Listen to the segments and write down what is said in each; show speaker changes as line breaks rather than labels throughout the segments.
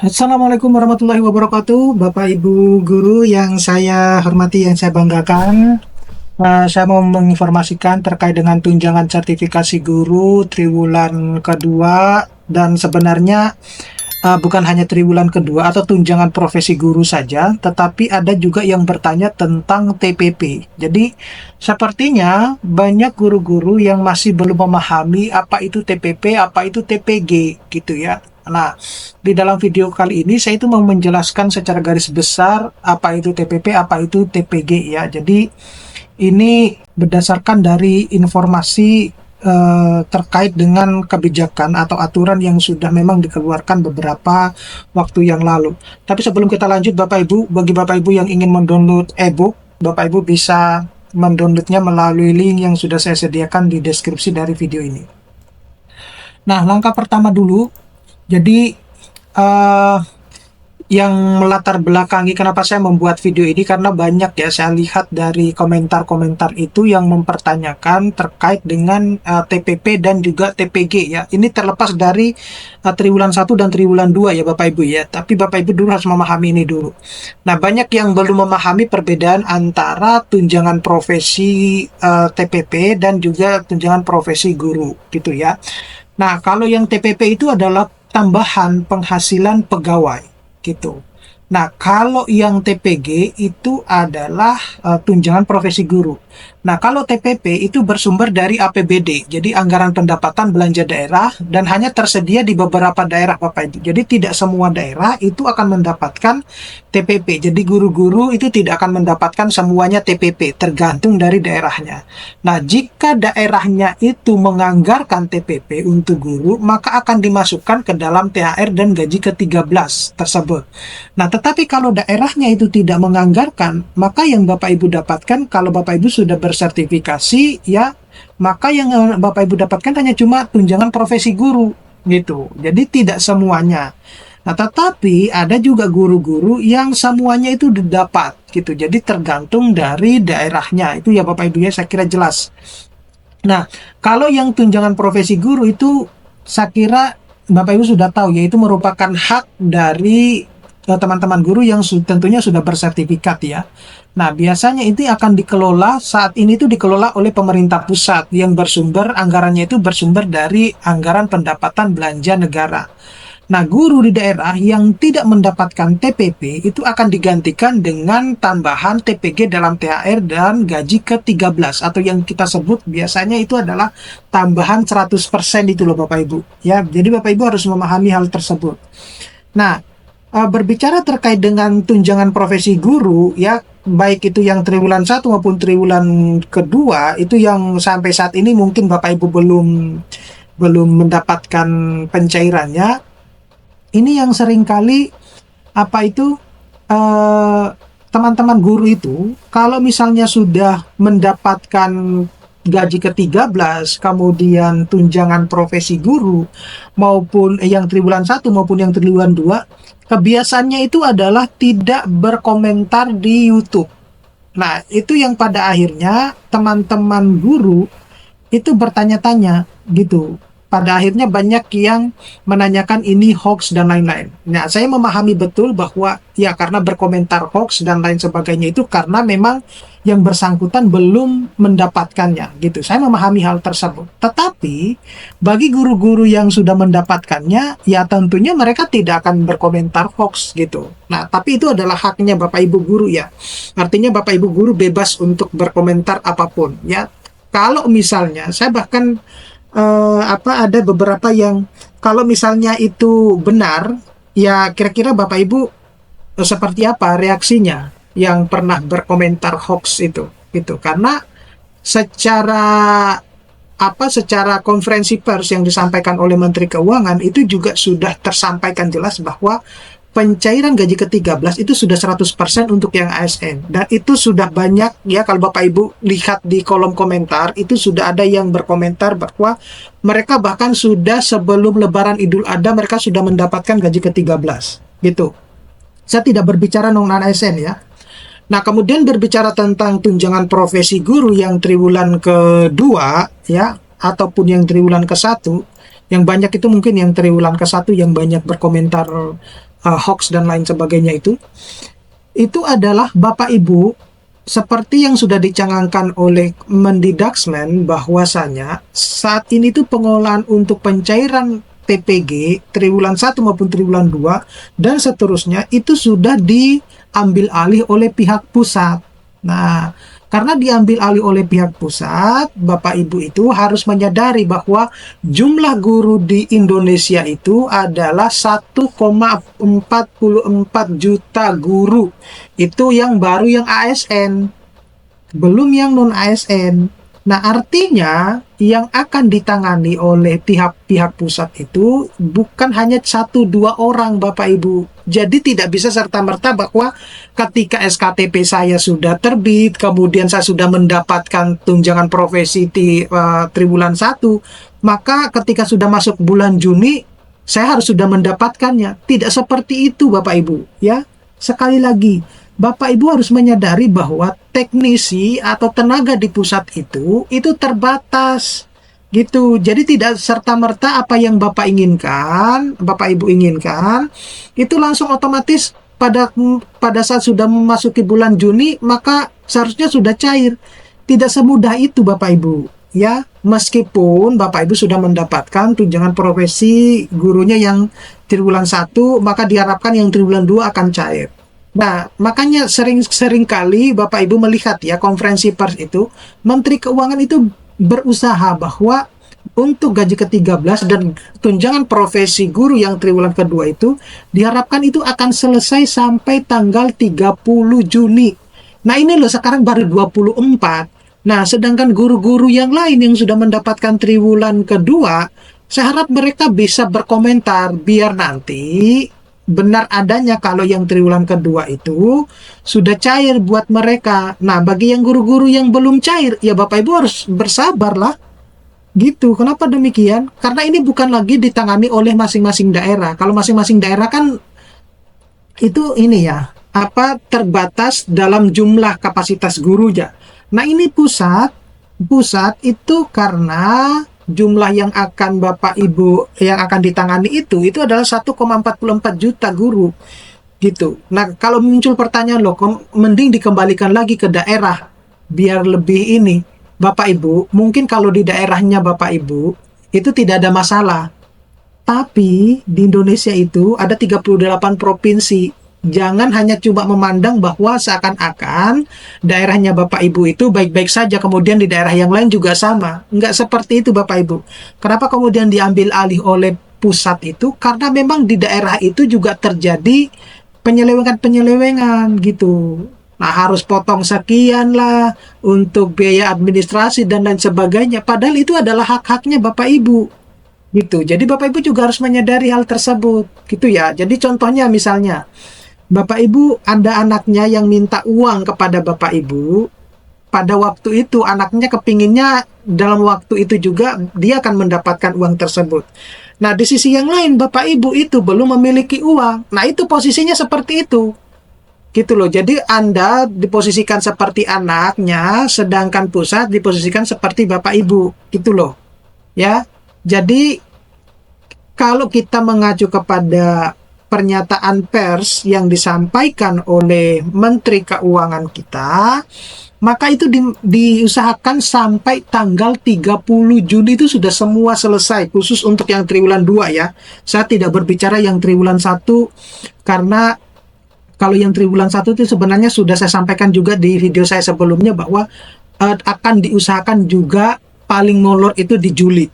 Assalamualaikum warahmatullahi wabarakatuh, Bapak Ibu guru yang saya hormati, yang saya banggakan. Saya mau menginformasikan terkait dengan tunjangan sertifikasi guru triwulan kedua, dan sebenarnya bukan hanya triwulan kedua atau tunjangan profesi guru saja, tetapi ada juga yang bertanya tentang TPP. Jadi, sepertinya banyak guru-guru yang masih belum memahami apa itu TPP, apa itu TPG, gitu ya. Nah, di dalam video kali ini saya itu mau menjelaskan secara garis besar apa itu TPP, apa itu TPG ya. Jadi, ini berdasarkan dari informasi terkait dengan kebijakan atau aturan yang sudah memang dikeluarkan beberapa waktu yang lalu. Tapi sebelum kita lanjut, Bapak Ibu, bagi Bapak Ibu yang ingin mendownload e-book, Bapak Ibu bisa mendownloadnya melalui link yang sudah saya sediakan di deskripsi dari video ini. Nah, langkah pertama dulu, jadi eh, yang melatar belakangi kenapa saya membuat video ini, karena banyak ya saya lihat dari komentar-komentar itu yang mempertanyakan terkait dengan TPP dan juga TPG ya. Ini terlepas dari triwulan 1 dan triwulan 2 ya Bapak Ibu ya. Tapi Bapak Ibu dulu harus memahami ini dulu. Nah, banyak yang belum memahami perbedaan antara tunjangan profesi TPP dan juga tunjangan profesi guru gitu ya. Nah, kalau yang TPP itu adalah tambahan penghasilan pegawai gitu. Nah, kalau yang TPG itu adalah tunjangan profesi guru. Nah, kalau TPP itu bersumber dari APBD, jadi anggaran pendapatan belanja daerah, dan hanya tersedia di beberapa daerah Bapak Ibu. Jadi tidak semua daerah itu akan mendapatkan TPP. Jadi guru-guru itu tidak akan mendapatkan semuanya TPP, tergantung dari daerahnya. Nah, jika daerahnya itu menganggarkan TPP untuk guru, maka akan dimasukkan ke dalam THR dan gaji ke-13 tersebut. Nah, tetapi kalau daerahnya itu tidak menganggarkan, maka yang Bapak Ibu dapatkan kalau Bapak Ibu sudah bersertifikasi ya, maka yang Bapak Ibu dapatkan hanya cuma tunjangan profesi guru gitu. Jadi tidak semuanya. Nah, tetapi ada juga guru-guru yang semuanya itu didapat gitu. Jadi tergantung dari daerahnya. Itu ya Bapak Ibu ya, saya kira jelas. Nah, kalau yang tunjangan profesi guru itu saya kira Bapak Ibu sudah tahu, yaitu merupakan hak dari teman-teman guru yang tentunya sudah bersertifikat ya. Nah, biasanya itu akan dikelola, saat ini itu dikelola oleh pemerintah pusat yang bersumber, anggarannya itu bersumber dari anggaran pendapatan belanja negara. Nah, guru di daerah yang tidak mendapatkan TPP itu akan digantikan dengan tambahan TPG dalam THR dan gaji ke-13, atau yang kita sebut biasanya itu adalah tambahan 100% itu loh Bapak Ibu. Ya, jadi Bapak Ibu harus memahami hal tersebut. Nah, berbicara terkait dengan tunjangan profesi guru ya, baik itu yang triwulan 1 maupun triwulan kedua, itu yang sampai saat ini mungkin Bapak Ibu belum mendapatkan pencairannya. Ini yang seringkali apa itu eh, teman-teman guru itu kalau misalnya sudah mendapatkan gaji ke-13, kemudian tunjangan profesi guru maupun yang triwulan 1 maupun yang triwulan 2, kebiasaannya itu adalah tidak berkomentar di YouTube. Nah, itu yang pada akhirnya teman-teman guru itu bertanya-tanya gitu. Pada akhirnya banyak yang menanyakan ini hoax dan lain-lain. Nah, saya memahami betul bahwa ya karena berkomentar hoax dan lain sebagainya itu karena memang yang bersangkutan belum mendapatkannya gitu. Saya memahami hal tersebut. Tetapi bagi guru-guru yang sudah mendapatkannya, ya tentunya mereka tidak akan berkomentar hoax gitu. Nah, tapi itu adalah haknya Bapak Ibu guru ya. Artinya Bapak Ibu guru bebas untuk berkomentar apapun ya. Kalau misalnya saya bahkan ada beberapa yang kalau misalnya itu benar, ya kira-kira Bapak Ibu seperti apa reaksinya yang pernah berkomentar hoax itu gitu. Karena secara secara konferensi pers yang disampaikan oleh Menteri Keuangan itu juga sudah tersampaikan jelas bahwa pencairan gaji ke-13 itu sudah 100% untuk yang ASN. Dan itu sudah banyak ya, kalau Bapak Ibu lihat di kolom komentar, itu sudah ada yang berkomentar bahwa mereka bahkan sudah sebelum Lebaran Idul Adha mereka sudah mendapatkan gaji ke-13 gitu. Saya tidak berbicara non ASN ya. Nah, kemudian berbicara tentang tunjangan profesi guru yang triwulan kedua ya, ataupun yang triwulan ke-1, yang banyak itu mungkin yang triwulan ke-1 yang banyak berkomentar hoax dan lain sebagainya itu adalah Bapak Ibu, seperti yang sudah dicangangkan oleh Mendidaksmen, bahwasanya saat ini tuh pengolahan untuk pencairan TPG triwulan 1 maupun triwulan 2 dan seterusnya itu sudah diambil alih oleh pihak pusat. Nah, karena diambil alih oleh pihak pusat, Bapak Ibu itu harus menyadari bahwa jumlah guru di Indonesia itu adalah 1,44 juta guru. Itu yang baru, yang ASN, belum yang non ASN. Nah, artinya yang akan ditangani oleh pihak-pihak pusat itu bukan hanya 1-2 orang, Bapak Ibu. Jadi tidak bisa serta-merta bahwa ketika SKTP saya sudah terbit, kemudian saya sudah mendapatkan tunjangan profesi di triwulan 1, maka ketika sudah masuk bulan Juni, saya harus sudah mendapatkannya. Tidak seperti itu, Bapak Ibu. Ya, sekali lagi, Bapak Ibu harus menyadari bahwa teknisi atau tenaga di pusat itu terbatas gitu. Jadi tidak serta-merta apa yang Bapak inginkan, Bapak Ibu inginkan, itu langsung otomatis pada saat sudah memasuki bulan Juni maka seharusnya sudah cair. Tidak semudah itu, Bapak Ibu. Ya, meskipun Bapak Ibu sudah mendapatkan tunjangan profesi gurunya yang triwulan 1, maka diharapkan yang triwulan 2 akan cair. Nah, makanya sering kali Bapak Ibu melihat ya konferensi pers itu, Menteri Keuangan itu berusaha bahwa untuk gaji ke-13 dan tunjangan profesi guru yang triwulan kedua itu diharapkan itu akan selesai sampai tanggal 30 Juni. Nah, ini loh sekarang baru 24. Nah, sedangkan guru-guru yang lain yang sudah mendapatkan triwulan kedua, saya harap mereka bisa berkomentar biar nanti benar adanya kalau yang triwulan kedua itu sudah cair buat mereka. Nah, bagi yang guru-guru yang belum cair, ya Bapak Ibu harus bersabarlah. Gitu. Kenapa demikian? Karena ini bukan lagi ditangani oleh masing-masing daerah. Kalau masing-masing daerah kan itu ini ya, terbatas dalam jumlah kapasitas gurunya. Nah, ini pusat itu karena jumlah yang akan Bapak Ibu yang akan ditangani itu adalah 1,44 juta guru gitu. Nah, kalau muncul pertanyaan loh, mending dikembalikan lagi ke daerah biar lebih ini. Bapak Ibu, mungkin kalau di daerahnya Bapak Ibu itu tidak ada masalah. Tapi di Indonesia itu ada 38 provinsi. Jangan hanya cuma memandang bahwa seakan-akan daerahnya Bapak Ibu itu baik-baik saja, kemudian di daerah yang lain juga sama. Nggak seperti itu, Bapak Ibu. Kenapa kemudian diambil alih oleh pusat itu? Karena memang di daerah itu juga terjadi penyelewengan-penyelewengan gitu. Nah, harus potong sekian lah untuk biaya administrasi dan lain sebagainya. Padahal itu adalah hak-haknya Bapak Ibu. Gitu. Jadi Bapak Ibu juga harus menyadari hal tersebut. Gitu ya. Jadi contohnya misalnya, Bapak Ibu ada anaknya yang minta uang kepada Bapak Ibu, pada waktu itu anaknya kepinginnya dalam waktu itu juga dia akan mendapatkan uang tersebut. Nah, di sisi yang lain Bapak Ibu itu belum memiliki uang. Nah, itu posisinya seperti itu. Gitu loh. Jadi Anda diposisikan seperti anaknya, sedangkan pusat diposisikan seperti Bapak Ibu. Gitu loh. Ya. Jadi kalau kita mengacu kepada pernyataan pers yang disampaikan oleh Menteri Keuangan kita, maka itu diusahakan sampai tanggal 30 Juni itu sudah semua selesai, khusus untuk yang triwulan 2 ya. Saya tidak berbicara yang triwulan 1, karena kalau yang triwulan 1 itu sebenarnya sudah saya sampaikan juga di video saya sebelumnya bahwa akan diusahakan juga paling molor itu di Juli.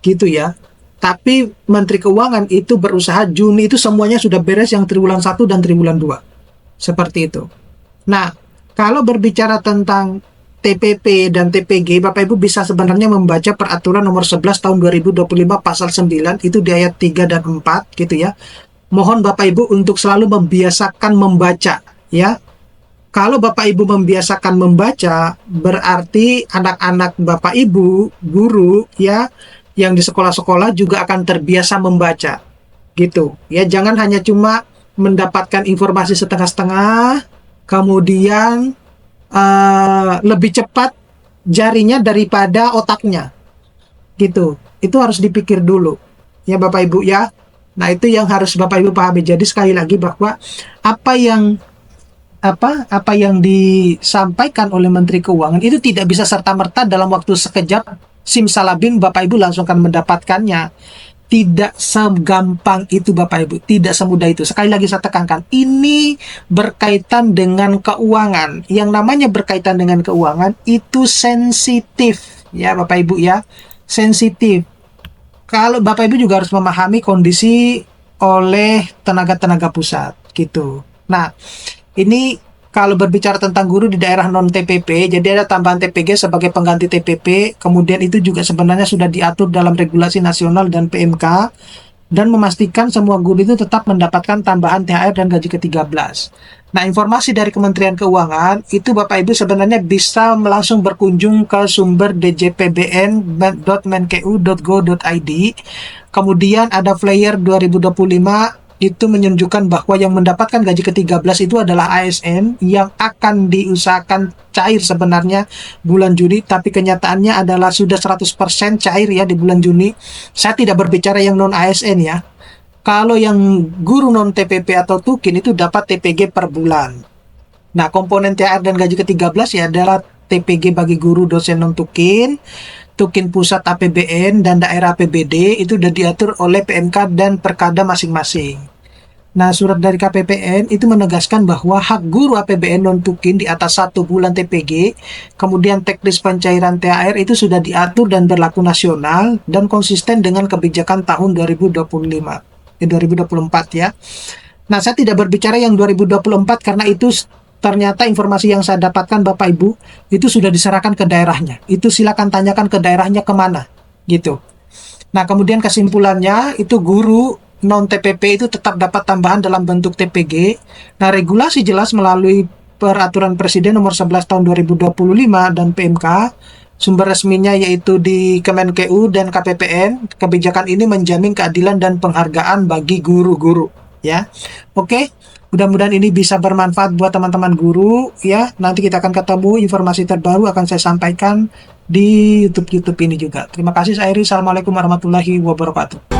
Gitu ya. Tapi Menteri Keuangan itu berusaha Juni itu semuanya sudah beres yang triwulan 1 dan triwulan 2. Seperti itu. Nah, kalau berbicara tentang TPP dan TPG, Bapak Ibu bisa sebenarnya membaca peraturan nomor 11 tahun 2025 pasal 9 itu di ayat 3 dan 4 gitu ya. Mohon Bapak Ibu untuk selalu membiasakan membaca ya. Kalau Bapak Ibu membiasakan membaca, berarti anak-anak Bapak Ibu, guru ya, yang di sekolah-sekolah juga akan terbiasa membaca gitu ya. Jangan hanya cuma mendapatkan informasi setengah-setengah kemudian lebih cepat jarinya daripada otaknya gitu. Itu harus dipikir dulu ya Bapak Ibu ya. Nah, itu yang harus Bapak Ibu pahami. Jadi sekali lagi bahwa apa yang apa yang disampaikan oleh Menteri Keuangan itu tidak bisa serta-merta dalam waktu sekejap simsalabim Bapak Ibu langsung akan mendapatkannya. Tidak segampang itu Bapak Ibu, tidak semudah itu. Sekali lagi saya tekankan, ini berkaitan dengan keuangan. Yang namanya berkaitan dengan keuangan itu sensitif ya Bapak Ibu ya, sensitif. Kalau Bapak Ibu juga harus memahami kondisi oleh tenaga-tenaga pusat gitu. Nah, ini kalau berbicara tentang guru di daerah non TPP, jadi ada tambahan TPG sebagai pengganti TPP, kemudian itu juga sebenarnya sudah diatur dalam regulasi nasional dan PMK, dan memastikan semua guru itu tetap mendapatkan tambahan THR dan gaji ke-13. Nah, informasi dari Kementerian Keuangan, itu Bapak Ibu sebenarnya bisa langsung berkunjung ke sumber djpbn.menkeu.go.id. Kemudian ada flyer 2025, itu menunjukkan bahwa yang mendapatkan gaji ke-13 itu adalah ASN yang akan diusahakan cair sebenarnya bulan Juni, tapi kenyataannya adalah sudah 100% cair ya di bulan Juni. Saya tidak berbicara yang non ASN ya. Kalau yang guru non TPP atau Tukin itu dapat TPG per bulan. Nah, komponen THR dan gaji ke-13 ya adalah TPG bagi guru dosen non Tukin, Tukin pusat APBN dan daerah APBD itu sudah diatur oleh PMK dan Perkada masing-masing. Nah, surat dari KPPN itu menegaskan bahwa hak guru APBN non-Tukin di atas 1 bulan TPG, kemudian teknis pencairan THR itu sudah diatur dan berlaku nasional dan konsisten dengan kebijakan tahun 2024 ya. Nah, saya tidak berbicara yang 2024 karena itu ternyata informasi yang saya dapatkan Bapak Ibu itu sudah diserahkan ke daerahnya. Itu silakan tanyakan ke daerahnya kemana gitu. Nah, kemudian kesimpulannya itu guru non TPP itu tetap dapat tambahan dalam bentuk TPG. Nah, regulasi jelas melalui Peraturan Presiden Nomor 11 Tahun 2025 dan PMK. Sumber resminya yaitu di Kemenkeu dan KPPN. Kebijakan ini menjamin keadilan dan penghargaan bagi guru-guru ya. Oke, mudah-mudahan ini bisa bermanfaat buat teman-teman guru ya. Nanti kita akan ketemu, informasi terbaru akan saya sampaikan di YouTube ini juga. Terima kasih, saya Iri. Assalamualaikum warahmatullahi wabarakatuh.